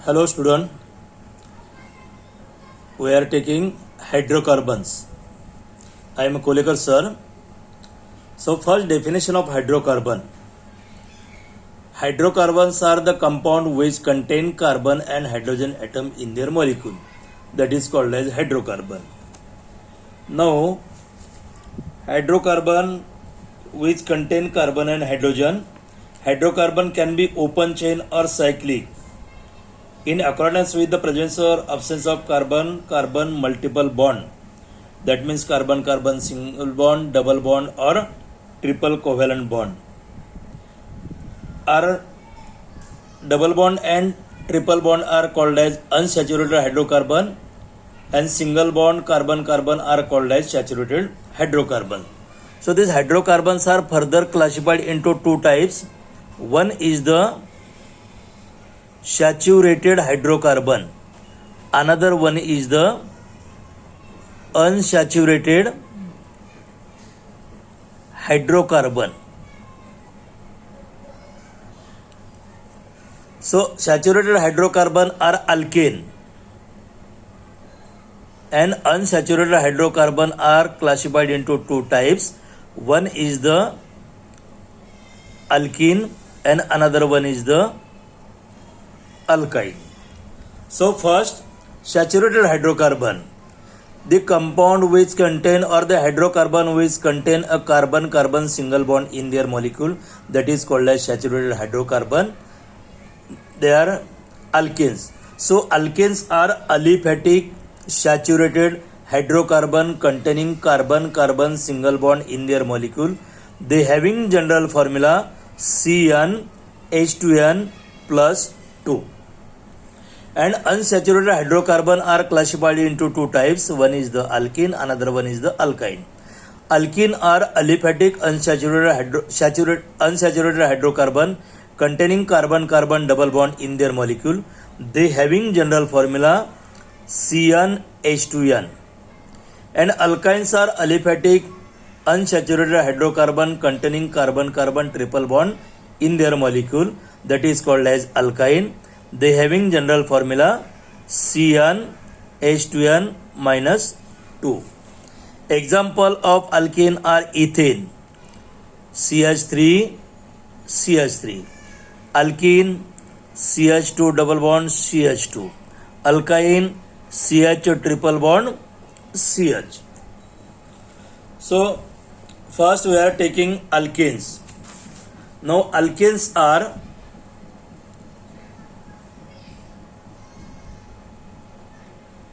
Hello student, we are taking hydrocarbons. I am Kolekar sir. So first definition of hydrocarbon. Hydrocarbons are the compound which contain carbon and hydrogen atom in their molecule. That is called as hydrocarbon. Now hydrocarbon which contain carbon and hydrogen. Hydrocarbon can be open chain or cyclic. In accordance with the presence or absence of carbon multiple bond, that means carbon single bond, double bond or triple covalent bond. Are double bond and triple bond are called as unsaturated hydrocarbon, and single bond carbon are called as saturated hydrocarbon. So these hydrocarbons are further classified into two types. One is the saturated hydrocarbon, another one is the unsaturated hydrocarbon. So saturated hydrocarbon are alkane and unsaturated hydrocarbon are classified into two types. One is the alkene and another one is the alkyne. So first, saturated hydrocarbon, the compound which contain or the hydrocarbon which contain a carbon single bond in their molecule, that is called as saturated hydrocarbon. They are alkenes. So alkenes are aliphatic saturated hydrocarbon containing carbon single bond in their molecule. They having general formula CnH2n plus 2. And unsaturated hydrocarbon are classified into two types. One is the alkene, another one is the alkyne. Alkene are aliphatic unsaturated hydrocarbon containing carbon double bond in their molecule. They having general formula CnH2n. And alkynes are aliphatic unsaturated hydrocarbon containing carbon triple bond in their molecule, that is called as alkyne. They having general formula CnH2n minus 2. Example of alkane are ethane, CH3, alkene, CH2 double bond, CH2, alkyne, CH triple bond, CH. So first we are taking alkenes. Now alkenes are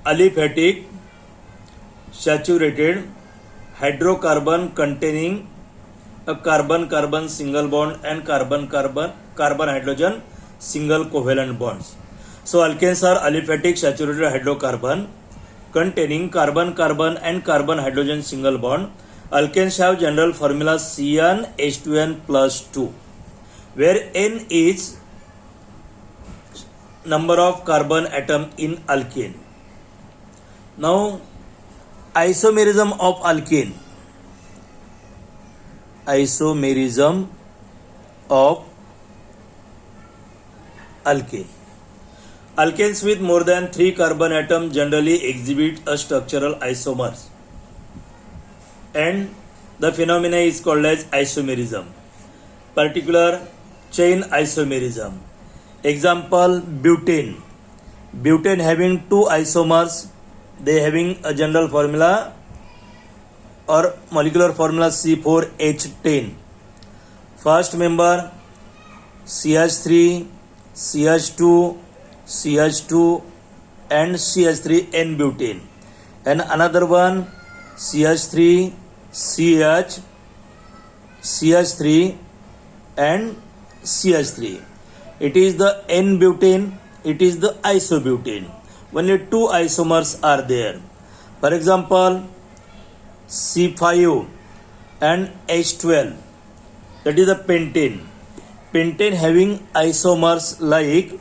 aliphatic saturated hydrocarbon containing a carbon single bond and carbon hydrogen single covalent bonds. So alkenes are aliphatic saturated hydrocarbon containing carbon and carbon hydrogen single bond. Alkenes have general formula CnH2n plus 2, where N is number of carbon atom in alkane. Now isomerism of alkane. Isomerism of alkane. Alkanes with more than 3 carbon atoms generally exhibit a structural isomers, and the phenomena is called as isomerism, particular chain isomerism. Example, butane. Butane having 2 isomers, they having a general formula or molecular formula C4H10. First member CH3, CH2, CH2 and CH3 N-butane, and another one CH3, CH, CH3 and CH3. It is the N-butane, it is the isobutane. Only 2 isomers are there. For example, C5 and H12, that is the pentane. Pentane having isomers like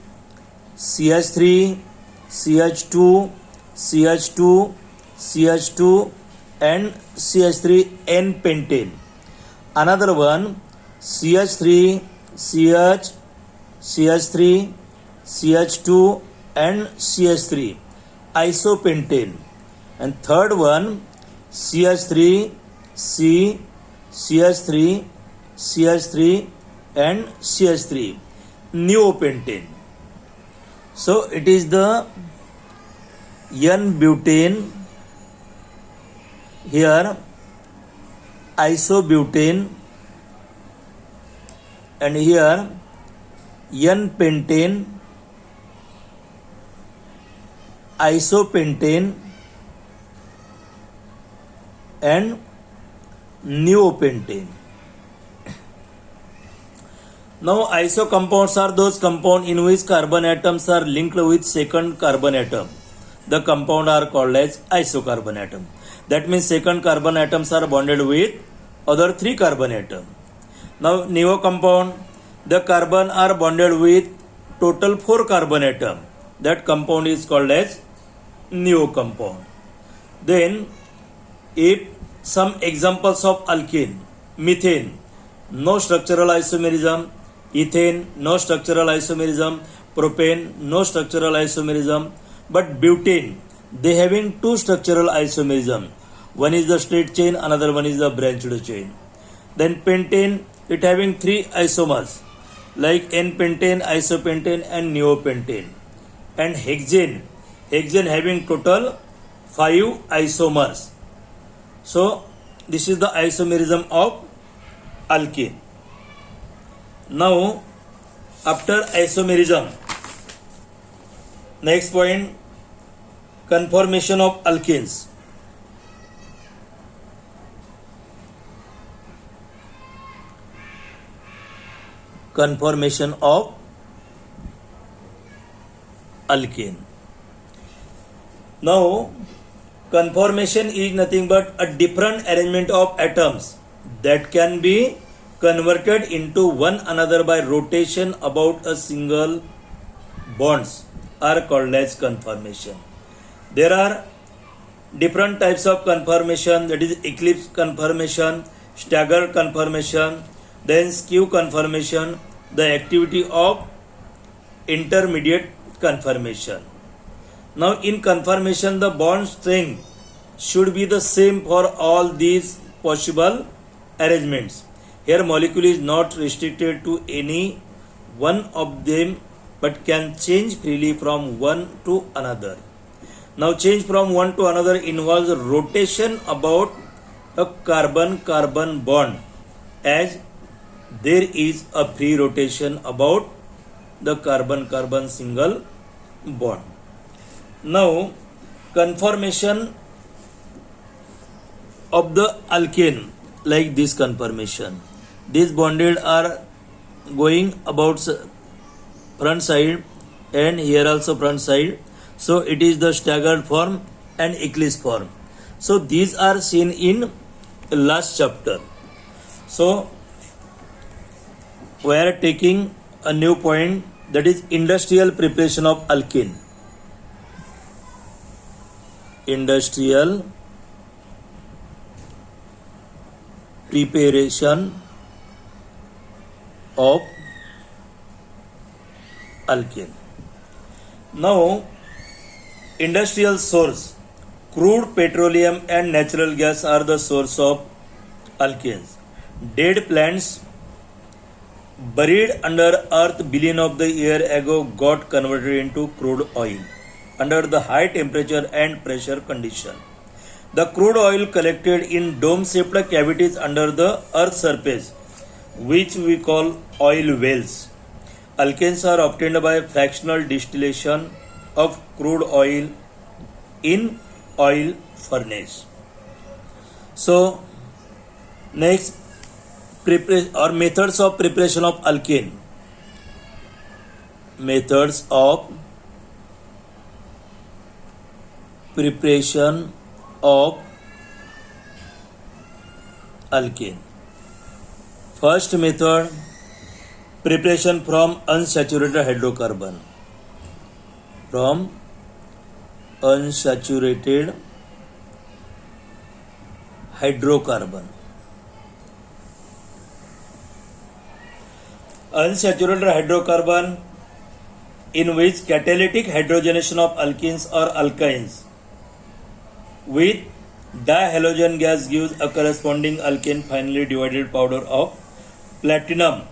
CH3, CH2, CH2, CH2 and CH3 N-pentane. Another one CH3, CH, CH3, CH2 and CH3, isopentane. And third one, CH3, C, CH3, CH3 and CH3, neopentane. So it is the N-butane, here isobutane, and here N-pentane, isopentane and neopentane. Now iso compounds are those compounds in which carbon atoms are linked with second carbon atom. The compound are called as isocarbon atom. That means second carbon atoms are bonded with other 3 carbon atom. Now neo compound, the carbon are bonded with total 4 carbon atom. That compound is called as neo compound. Then if some examples of alkene, methane, no structural isomerism, ethane, no structural isomerism, propane, no structural isomerism, but butane, they having 2 structural isomerism. One is the straight chain, another one is the branched chain. Then pentane, it having 3 isomers like N-pentane, isopentane and neopentane. And hexane having total 5 isomers. So this is the isomerism of alkene. Now after isomerism, next point, conformation of alkenes. Conformation of alkene. Now conformation is nothing but a different arrangement of atoms that can be converted into one another by rotation about a single bonds are called as conformation. There are different types of conformation, that is eclipse conformation, staggered conformation, then skew conformation, the activity of intermediate conformation. Now in conformation, the bond strength should be the same for all these possible arrangements. Here molecule is not restricted to any one of them but can change freely from one to another. Now change from one to another involves rotation about a carbon-carbon bond, as there is a free rotation about the carbon-carbon single bond. Now conformation of the alkane, like this conformation. These bonded are going about front side and here also front side. So it is the staggered form and eclipse form. So these are seen in last chapter. So we are taking a new point, that is industrial preparation of alkene. Industrial preparation of alkene. Now industrial source, crude petroleum and natural gas are the source of alkenes. Dead plants buried under earth billion of the year ago got converted into crude oil under the high temperature and pressure condition. The crude oil collected in dome-shaped cavities under the earth's surface, which we call oil wells. Alkenes are obtained by fractional distillation of crude oil in oil furnace. So next, methods of preparation of alkene. Methods of preparation of alkene. First method, preparation from unsaturated hydrocarbon. From unsaturated hydrocarbon. Unsaturated hydrocarbon in which catalytic hydrogenation of alkenes or alkynes with dihalogen gas gives a corresponding alkane finely divided powder of platinum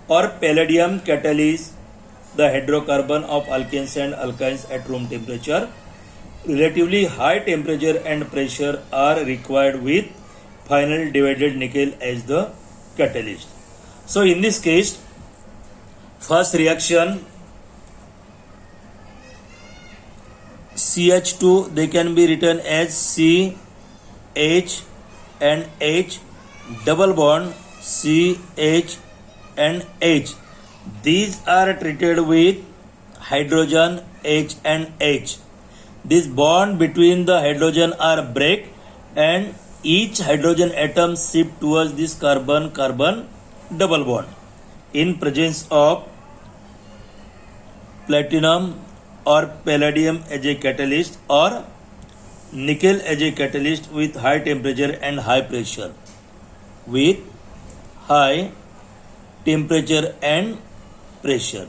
or palladium catalyze the hydrocarbon of alkanes and alkynes at room temperature. Relatively high temperature and pressure are required with final divided nickel as the catalyst. So in this case, first reaction CH2, they can be written as C, H and H, double bond C, H and H. These are treated with hydrogen H and H. This bond between the hydrogen are break and each hydrogen atom shift towards this carbon-carbon double bond in presence of platinum or palladium as a catalyst or nickel as a catalyst with high temperature and high pressure. With high temperature and pressure,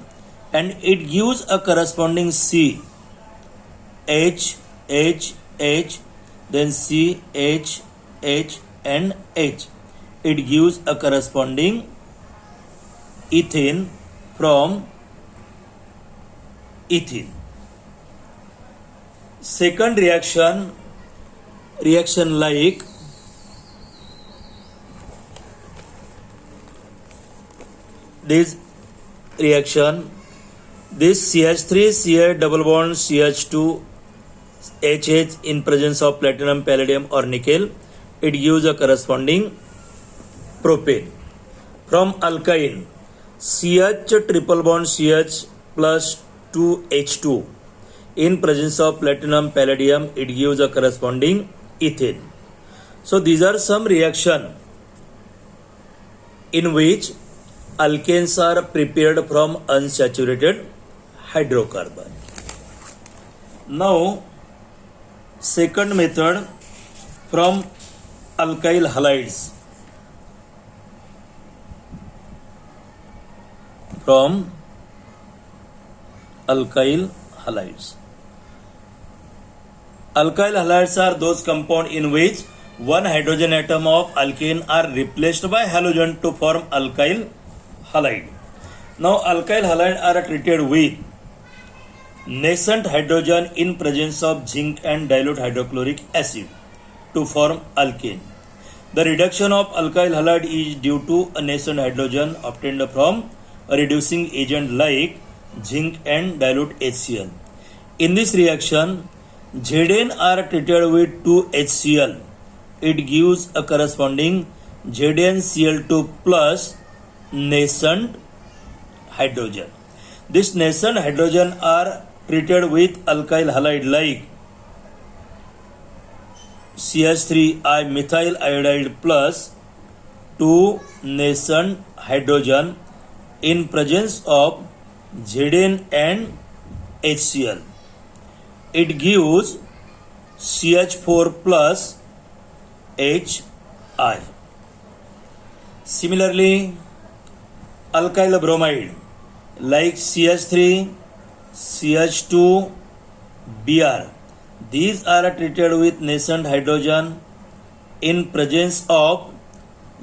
and it gives a corresponding C, H, H, H, then C, H, H and H. It gives a corresponding ethane from ethene. Second reaction like this reaction, this CH3 CH double bond CH2 HH in presence of platinum, palladium or nickel, it gives a corresponding propane. From alkyne, CH triple bond CH plus 2H2 in presence of platinum, palladium, it gives a corresponding ethane. So these are some reaction in which alkanes are prepared from unsaturated hydrocarbon. Now, second method from alkyl halides. From alkyl halides. Alkyl halides are those compounds in which one hydrogen atom of alkane are replaced by halogen to form alkyl halide. Now alkyl halide are treated with nascent hydrogen in presence of zinc and dilute hydrochloric acid to form alkane. The reduction of alkyl halide is due to a nascent hydrogen obtained from a reducing agent like zinc and dilute HCl. In this reaction, Zn are treated with 2HCl. It gives a corresponding ZnCl2 plus nascent hydrogen. This nascent hydrogen are treated with alkyl halide like CH3I methyl iodide plus 2 nascent hydrogen in presence of Zn and HCl. It gives CH4 plus HI. Similarly, alkyl bromide like CH3, CH2, Br. These are treated with nascent hydrogen in presence of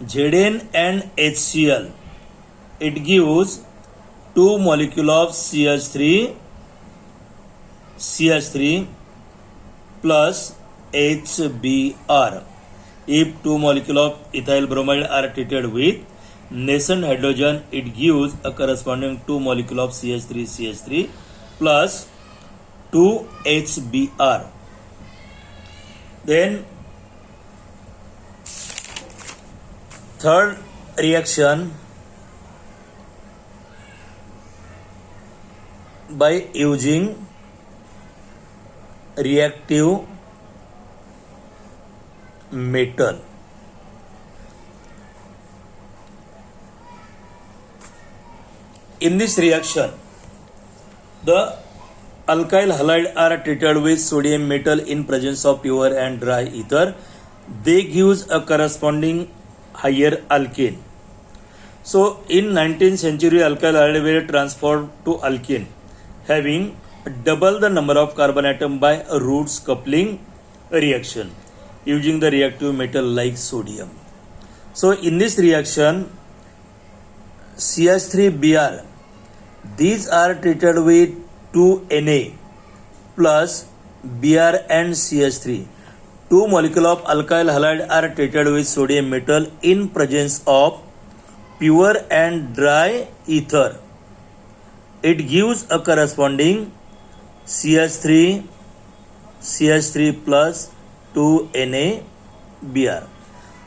Zn and HCl. It gives 2 molecule of CH3 plus HBr. If 2 molecule of ethyl bromide are treated with nascent hydrogen, it gives a corresponding 2 molecule of CH3 plus 2 HBr. Then third reaction by using reactive metal. In this reaction, the alkyl halide are treated with sodium metal in presence of pure and dry ether. They gives a corresponding higher alkane. So in 19th century, alkyl halide were transformed to alkane. having double the number of carbon atom by Roots coupling reaction using the reactive metal like sodium. So in this reaction, CH3Br, these are treated with 2Na plus Br and CH3. Two molecules of alkyl halide are treated with sodium metal in presence of pure and dry ether. It gives a corresponding CH3 plus 2NaBr.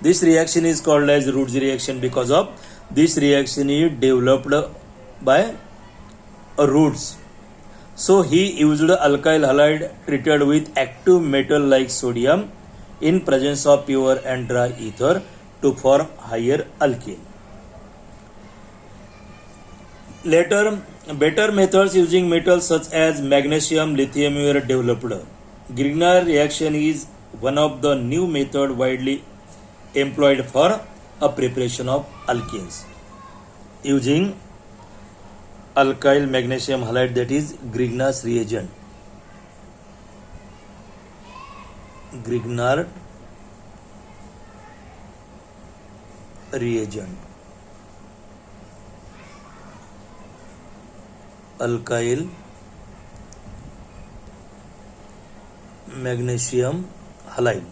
This reaction is called as Roots reaction because of this reaction is developed by Roots. So he used alkyl halide treated with active metal like sodium in presence of pure and dry ether to form higher alkene. Later, better methods using metals such as magnesium, lithium were developed. Grignard reaction is one of the new methods widely employed for a preparation of alkenes using alkyl magnesium halide, that is Grignard's reagent. Grignard reagent. Alkyl magnesium halide.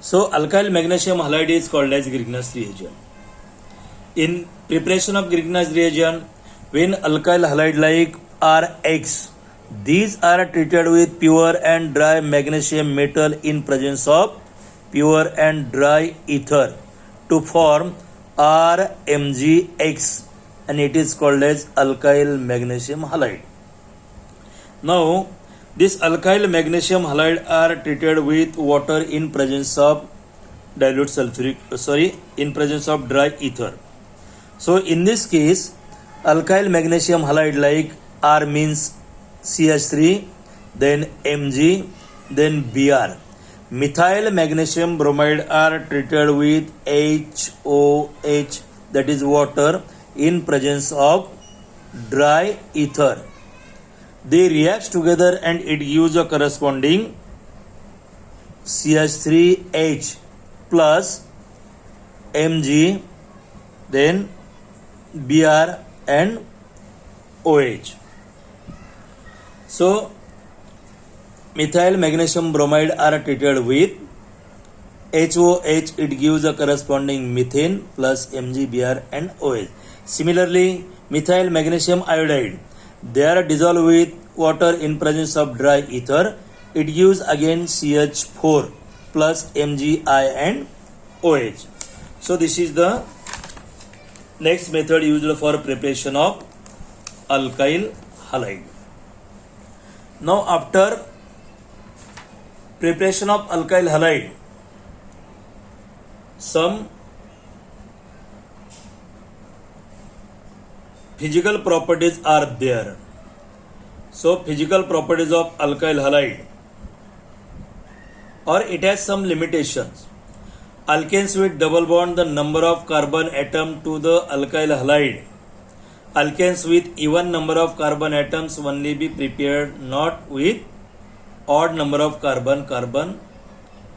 So alkyl magnesium halide is called as Grignard's reagent. In preparation of Grignard's reagent, when alkyl halide like Rx, these are treated with pure and dry magnesium metal in presence of pure and dry ether to form RMgX, and it is called as alkyl magnesium halide. Now, this alkyl magnesium halide are treated with water in presence of in presence of dry ether. So in this case, alkyl magnesium halide like R means CH3, then Mg, then Br. Methyl magnesium bromide are treated with HOH, that is water, in presence of dry ether. They react together and it gives a corresponding CH3H plus Mg, then Br and OH. So methyl magnesium bromide are treated with HOH, it gives a corresponding methane plus Mg, Br and OH. Similarly, methyl magnesium iodide, they are dissolved with water in presence of dry ether. It gives again CH4 plus Mgi and OH. So this is the next method used for preparation of alkyl halide. Now after preparation of alkyl halide, some physical properties are there. So physical properties of alkyl halide, or it has some limitations. Alkanes with double bond, the number of carbon atom to the alkyl halide. Alkanes with even number of carbon atoms only be prepared, not with odd number of carbon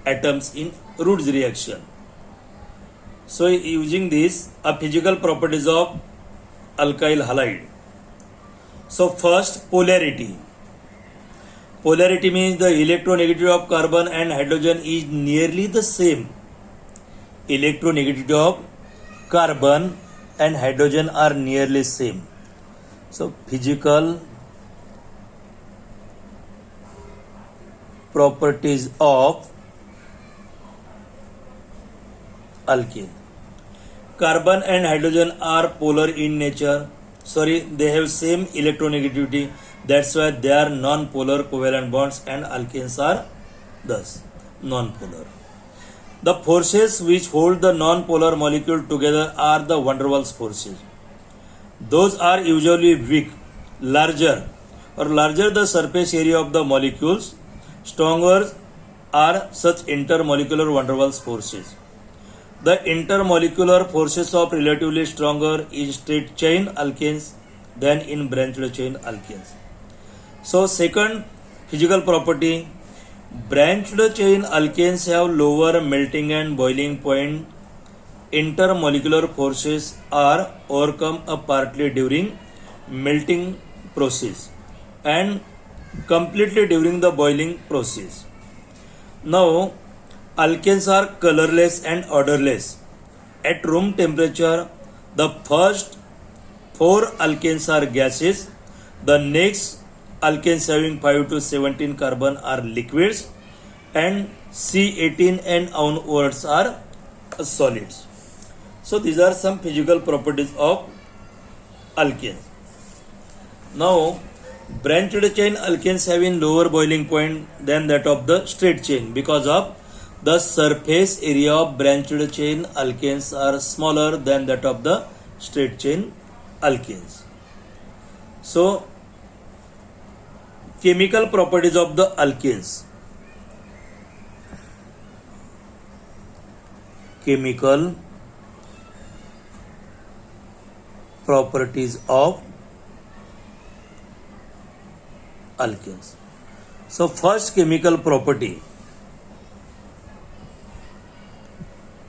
atoms in Roots reaction. So using this, a physical properties of alkyl halide. So first, polarity. Polarity means the electronegativity of carbon and hydrogen is nearly the same. Electronegativity of carbon and hydrogen are nearly same. So physical properties of alkene. Carbon and hydrogen are polar in nature. They have same electronegativity. That's why they are non-polar covalent bonds, and alkanes are thus non-polar. The forces which hold the non-polar molecule together are the van der Waals forces. Those are usually weak, larger the surface area of the molecules, stronger are such intermolecular van der Waals forces. The intermolecular forces of relatively stronger in straight chain alkanes than in branched chain alkenes. So second physical property, branched chain alkanes have lower melting and boiling point. Intermolecular forces are overcome partly during melting process and completely during the boiling process. Now, alkanes are colorless and odorless. At room temperature, the first 4 alkanes are gases. The next alkanes having 5 to 17 carbon are liquids, and C18 and onwards are solids. So these are some physical properties of alkanes. Now, branched chain alkanes having lower boiling point than that of the straight chain because of the surface area of branched chain alkanes are smaller than that of the straight chain alkanes. So, chemical properties of the alkanes. Chemical properties of alkanes. So first chemical property,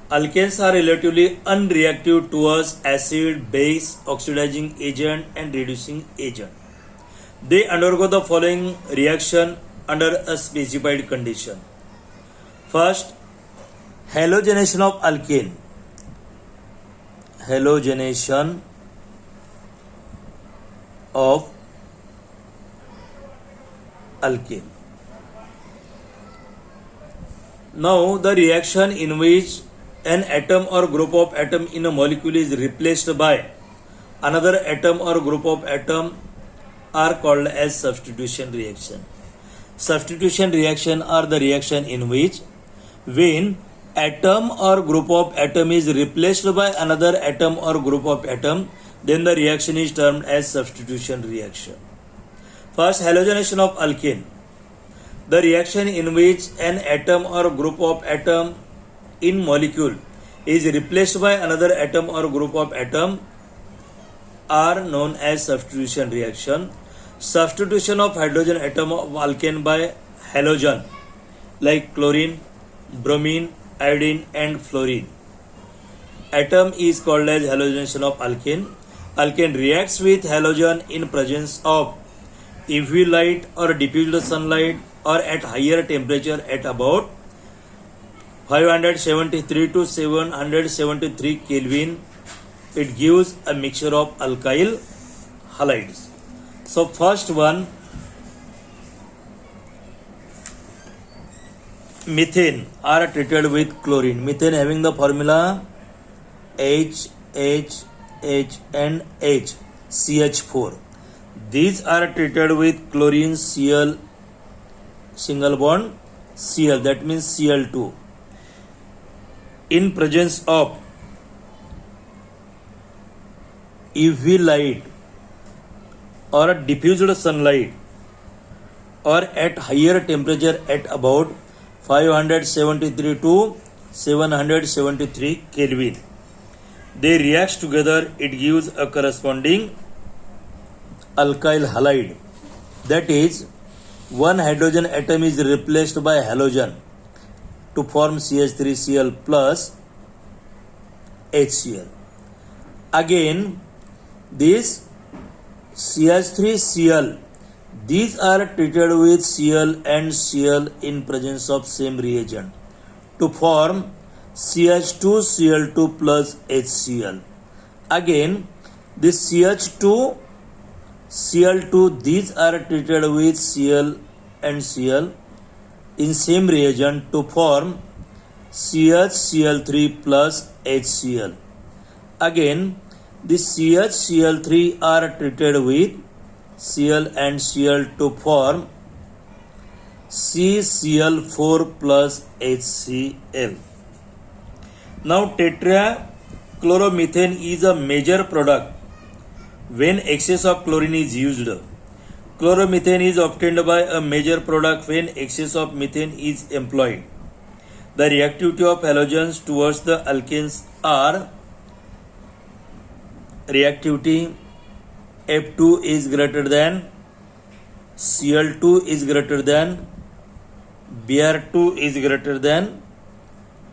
alkanes are relatively unreactive towards acid, base, oxidizing agent and reducing agent. They undergo the following reaction under a specified condition. First, halogenation of alkane. Halogenation of alkane. Now the reaction in which an atom or group of atom in a molecule is replaced by another atom or group of atom are called as substitution reaction. Substitution reaction are the reaction in which when atom or group of atom is replaced by another atom or group of atom, then the reaction is termed as substitution reaction. First, halogenation of alkane. The reaction in which an atom or group of atom in molecule is replaced by another atom or group of atom are known as substitution reaction. Substitution of hydrogen atom of alkane by halogen like chlorine, bromine, iodine and fluorine atom is called as halogenation of alkane. Alkane reacts with halogen in presence of UV light or diffused sunlight or at higher temperature at about 573 to 773 Kelvin. It gives a mixture of alkyl halides. So first one, methane are treated with chlorine. Methane having the formula H, H, H and H, CH4. These are treated with chlorine Cl single bond Cl, that means Cl2. In presence of UV light or diffused sunlight or at higher temperature at about 573 to 773 Kelvin. They react together, it gives a corresponding alkyl halide. That is, one hydrogen atom is replaced by halogen to form CH3Cl plus HCl. Again, this CH3Cl, these are treated with Cl and Cl in presence of same reagent to form CH2Cl2 plus HCl. Again, this CH2Cl2, these are treated with Cl and Cl in same reagent to form CHCl3 plus HCl. Again, this CHCl3 are treated with Cl and Cl to form CCl4 plus HCl. Now, tetrachloromethane is a major product when excess of chlorine is used. Chloromethane is obtained by a major product when excess of methane is employed. The reactivity of halogens towards the alkanes are reactivity F2 is greater than Cl2 is greater than Br2 is greater than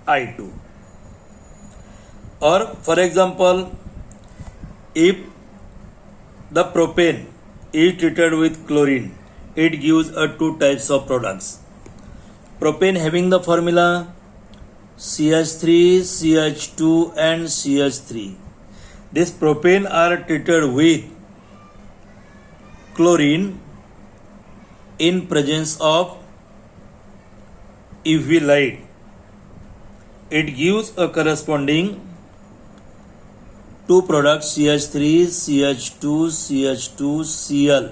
I2. Or for example, if the propane is treated with chlorine, it gives two types of products. Propane having the formula CH3, CH2 and CH3. This propane are treated with chlorine in presence of UV light. It gives a corresponding two products CH3, CH2, CH2, Cl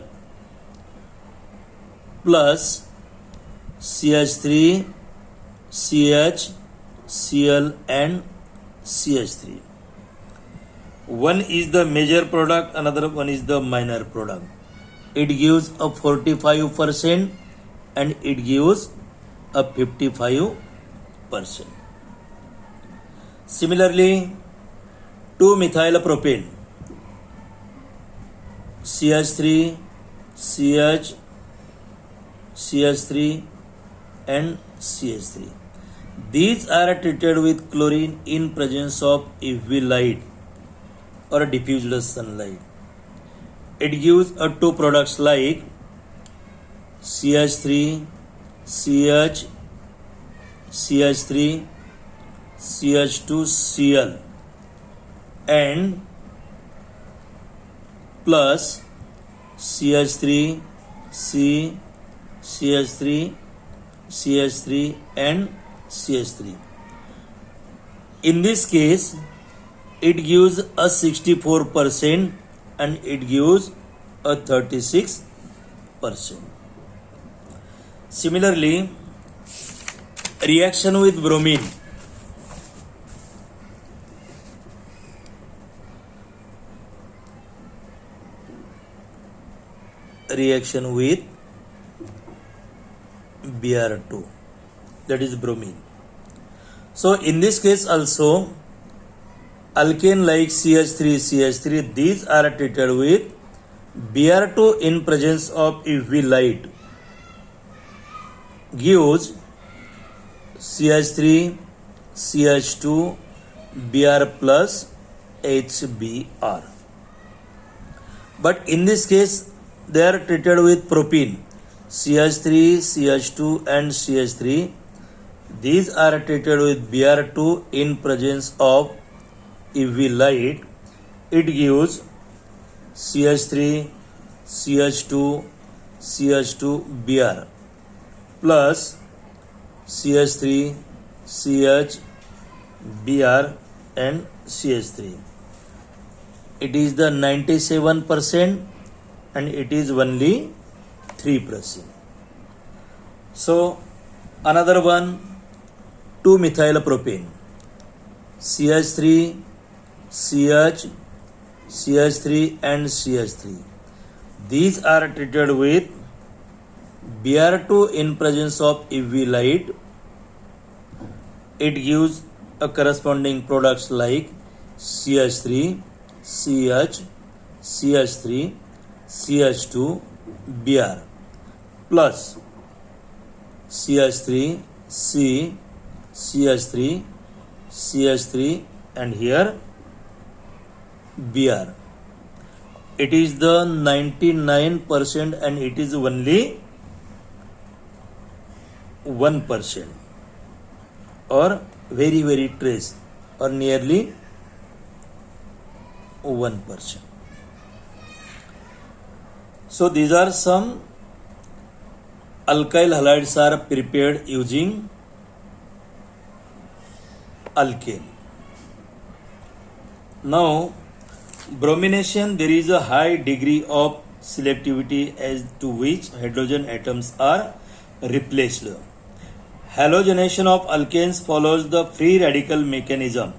plus CH3, CH, Cl and CH3. One is the major product, another one is the minor product. It gives a 45% and it gives a 55%. Similarly, 2-methylpropane, CH3, CH, CH3 and CH3. These are treated with chlorine in presence of UV light or diffused sunlight. It gives two products like CH3, CH, CH3, CH2, Cl and plus CH3, C, CH3, CH3 and CH3. In this case, it gives a 64% and it gives a 36%. Similarly, reaction with bromine. Reaction with Br2, that is bromine. So in this case also, alkane like CH3, CH3, these are treated with Br2 in presence of UV light, gives CH3, CH2, Br plus HBr. But in this case, they are treated with propene, CH3, CH2 and CH3. These are treated with Br2 in presence of UV light. It gives CH3, CH2, CH2, Br plus CH3, CH, Br and CH3. It is the 97% and it is only 3%. So another one, 2-methylpropane, CH3, CH, CH3 and CH3. These are treated with Br2 in presence of UV light. It gives a corresponding products like CH3, CH, CH3, CH2, Br plus CH3, C, CH3, CH3 and here Br. It is the 99% and it is only 1% or very trace or nearly 1%. So these are some alkyl halides are prepared using alkane. Now bromination, there is a high degree of selectivity as to which hydrogen atoms are replaced. Halogenation of alkanes follows the free radical mechanism.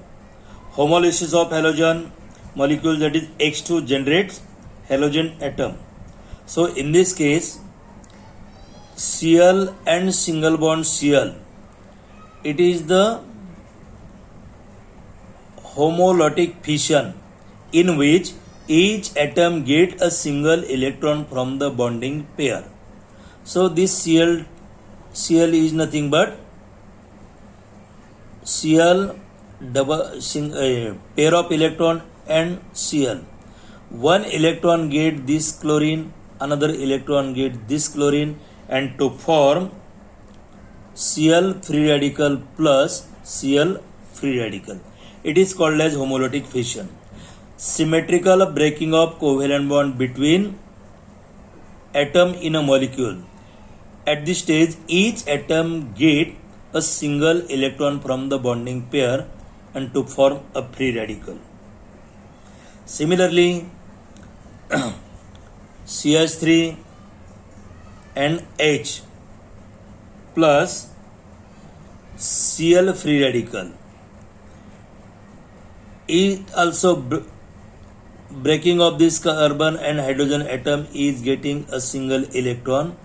Homolysis of halogen molecules, that is X2, generates halogen atom. So in this case, Cl and single bond Cl, it is the homolytic fission in which each atom get a single electron from the bonding pair. So this Cl is nothing but Cl pair of electron and Cl. One electron get this chlorine, another electron get this chlorine, and to form Cl free radical plus Cl free radical. It is called as homolytic fission. Symmetrical breaking of covalent bond between atom in a molecule. At this stage, each atom get a single electron from the bonding pair and to form a free radical. Similarly, CH3 and H plus Cl free radical. It also breaking of this carbon and hydrogen atom is getting a single electron.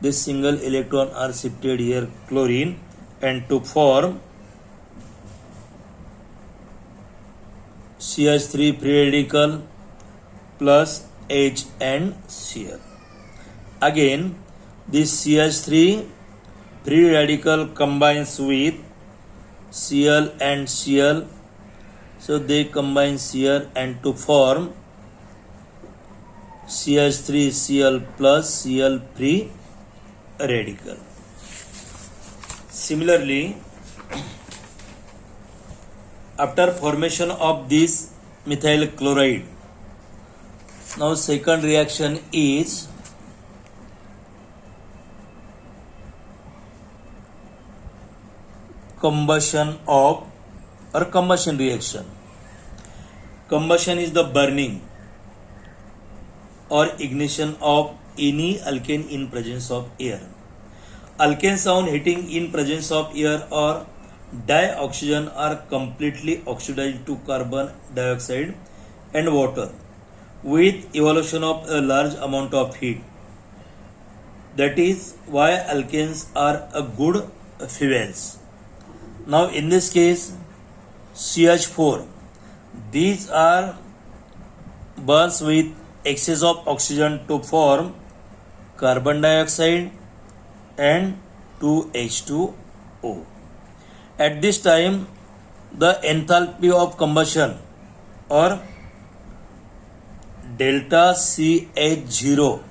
This single electron are shifted here chlorine and to form CH3 free radical plus H and Cl. Again, this CH3 free radical combines with Cl and Cl. So they combine Cl and to form CH3Cl plus Cl free radical. Similarly, after formation of this methyl chloride, now second reaction is combustion reaction. Combustion is the burning or ignition of any alkane in presence of air. Alkanes on heating in presence of air or dioxygen are completely oxidized to carbon dioxide and water with evolution of a large amount of heat. That is why alkanes are a good fuels. Now in this case, CH4, these are burns with excess of oxygen to form carbon dioxide and 2H2O. At this time, the enthalpy of combustion or delta CH0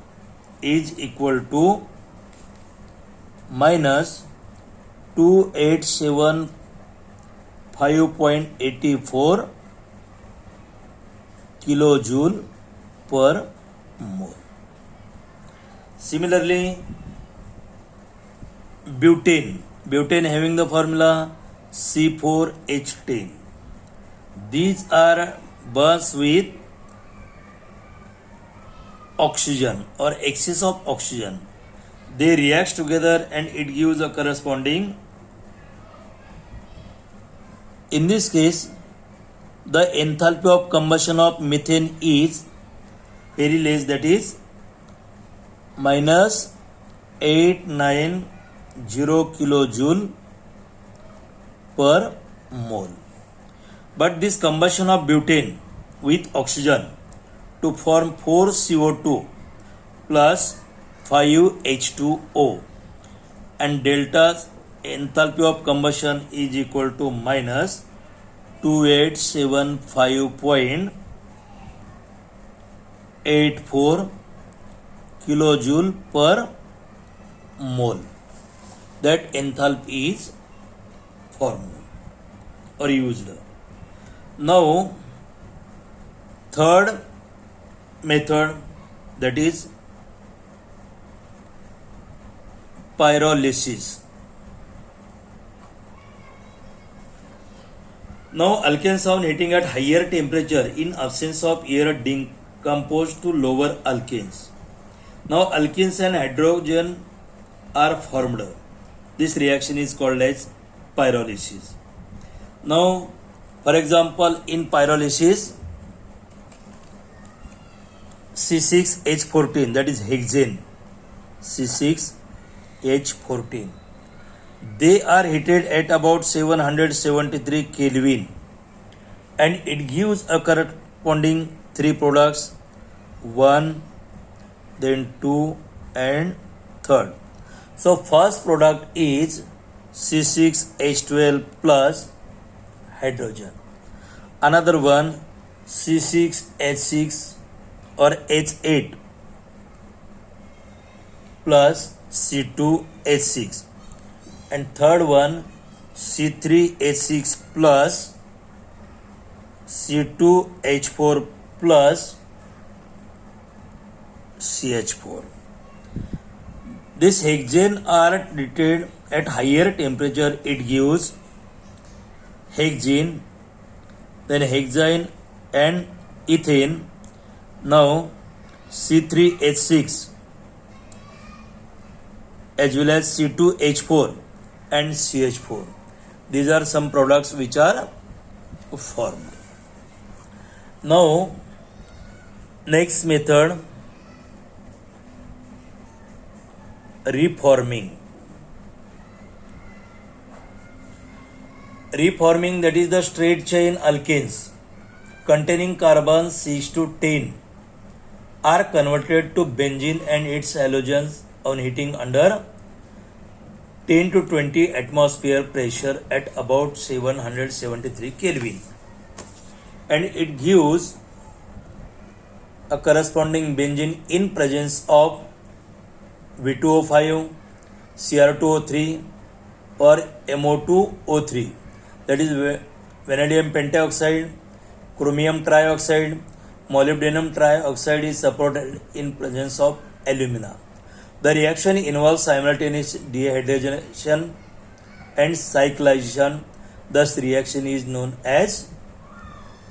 is equal to minus 2875.84 kilojoule per mole. Similarly, butane having the formula C4H10. These are burns with oxygen or excess of oxygen. They react together and it gives a corresponding. In this case, the enthalpy of combustion of methane is very less, that is minus 890 kilojoule per mole. But this combustion of butane with oxygen to form 4CO2 plus 5H2O and delta enthalpy of combustion is equal to minus 2875.84 kilojoule per mole. That enthalpy is formed or used. Now, third method, that is pyrolysis. Now, alkanes on heating at higher temperature in absence of air decompose to lower alkanes. Now, alkenes and hydrogen are formed. This reaction is called as pyrolysis. Now, for example, in pyrolysis, C6H14, that is hexane, C6H14. They are heated at about 773 Kelvin and it gives a corresponding three products, one, then two, and third. So first product is C6H12 plus hydrogen. Another one C6H6 or H8 plus C2H6, and third one C3H6 plus C2H4 plus CH4. This hexane are treated at higher temperature. It gives hexene, then hexane and ethane. Now C3H6 as well as C2H4 and CH4. These are some products which are formed. Now next method, reforming. Reforming, that is the straight chain alkanes containing carbons 6 to 10 are converted to benzene and its halogens on heating under 10 to 20 atmosphere pressure at about 773 Kelvin, and it gives a corresponding benzene in presence of V2O5, Cr2O3 or MO2O3, that is vanadium pentoxide, chromium trioxide, molybdenum trioxide is supported in presence of alumina. The reaction involves simultaneous dehydrogenation and cyclization. Thus reaction is known as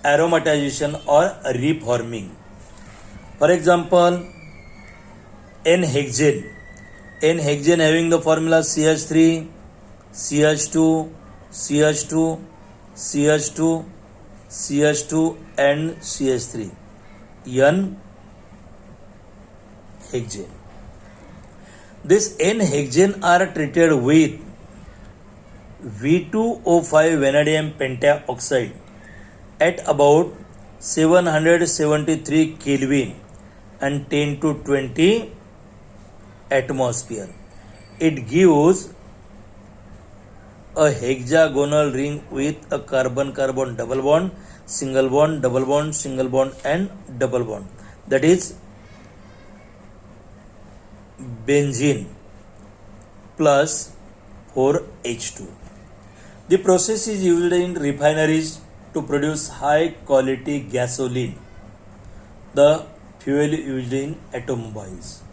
aromatization or reforming. For example, N-hexane. N-hexane having the formula CH3, CH2, CH2, CH2, CH2 and CH3. N-hexane. This N-hexane are treated with V2O5 vanadium pentaoxide at about 773 Kelvin and 10 to 20 atmosphere. It gives a hexagonal ring with a carbon-carbon double bond, single bond, double bond, single bond and double bond. That is benzene plus 4H2. The process is used in refineries to produce high quality gasoline, the fuel used in automobiles.